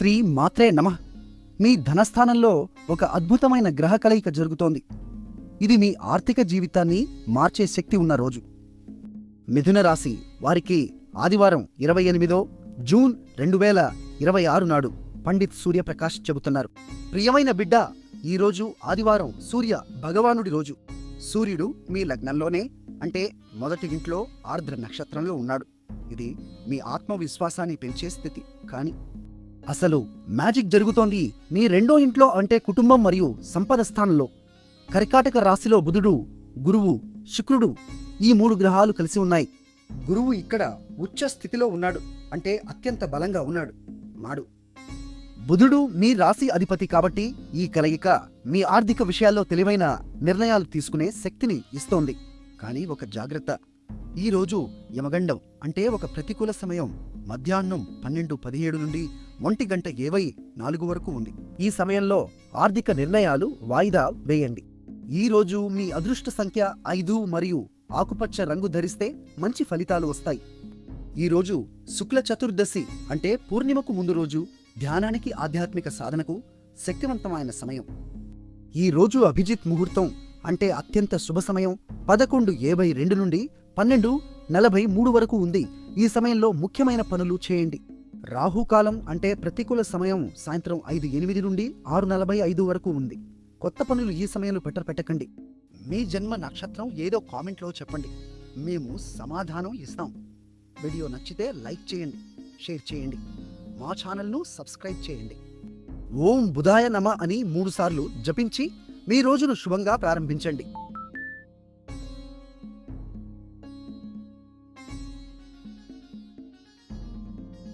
శ్రీ మాత్రే నమః. మీ ధనస్థానంలో ఒక అద్భుతమైన గ్రహ కలయిక జరుగుతోంది. ఇది మీ ఆర్థిక జీవితాన్ని మార్చే శక్తి ఉన్న రోజు. మిథున రాశి వారికి ఆదివారం 28 జూన్ 2026 నాడు పండిత్ సూర్యప్రకాష్ చెబుతున్నారు. ప్రియమైన బిడ్డ, ఈరోజు ఆదివారం సూర్య భగవానుడి రోజు. సూర్యుడు మీ లగ్నంలోనే, అంటే మొదటి ఇంట్లో ఆర్ద్ర నక్షత్రంలో ఉన్నాడు. ఇది మీ ఆత్మవిశ్వాసాన్ని పెంచే స్థితి. కానీ అసలు మ్యాజిక్ జరుగుతోంది మీ రెండో ఇంట్లో, అంటే కుటుంబం మరియు సంపద స్థానంలో. కర్కాటక రాశిలో బుధుడు, గురువు, శుక్రుడు ఈ 3 గ్రహాలు కలిసి ఉన్నాయి. గురువు ఇక్కడ ఉచ్చ స్థితిలో ఉన్నాడు, అంటే అత్యంత బలంగా ఉన్నాడు. బుధుడు మీ రాశి అధిపతి కాబట్టి ఈ కలయిక మీ ఆర్థిక విషయాల్లో తెలివైన నిర్ణయాలు తీసుకునే శక్తిని ఇస్తోంది. కానీ ఒక జాగ్రత్త, ఈరోజు యమగండం, అంటే ఒక ప్రతికూల సమయం మధ్యాహ్నం 12:17 నుండి 1:24 వరకు ఉంది. ఈ సమయంలో ఆర్థిక నిర్ణయాలు వాయిదా వేయండి. ఈరోజు మీ అదృష్ట సంఖ్య 5 మరియు ఆకుపచ్చ రంగు ధరిస్తే మంచి ఫలితాలు వస్తాయి. ఈరోజు శుక్ల చతుర్దశి, అంటే పూర్ణిమకు ముందు రోజు. ధ్యానానికి, ఆధ్యాత్మిక సాధనకు శక్తివంతమైన సమయం. ఈ రోజు అభిజిత్ ముహూర్తం, అంటే అత్యంత శుభ సమయం 11:72 నుండి 12:43 వరకు ఉంది. ఈ సమయంలో ముఖ్యమైన పనులు చేయండి. రాహుకాలం, అంటే ప్రతికూల సమయం సాయంత్రం 5:08 నుండి 6:45 వరకు ఉంది. కొత్త పనులు ఈ సమయంలో పెట్టకండి. మీ జన్మ నక్షత్రం ఏదో కామెంట్లో చెప్పండి, మేము సమాధానం ఇస్తాం. వీడియో నచ్చితే లైక్ చేయండి, షేర్ చేయండి, మా ఛానల్ను సబ్స్క్రైబ్ చేయండి. ఓం బుధాయ నమ అని 3 సార్లు జపించి మీ రోజును శుభంగా ప్రారంభించండి.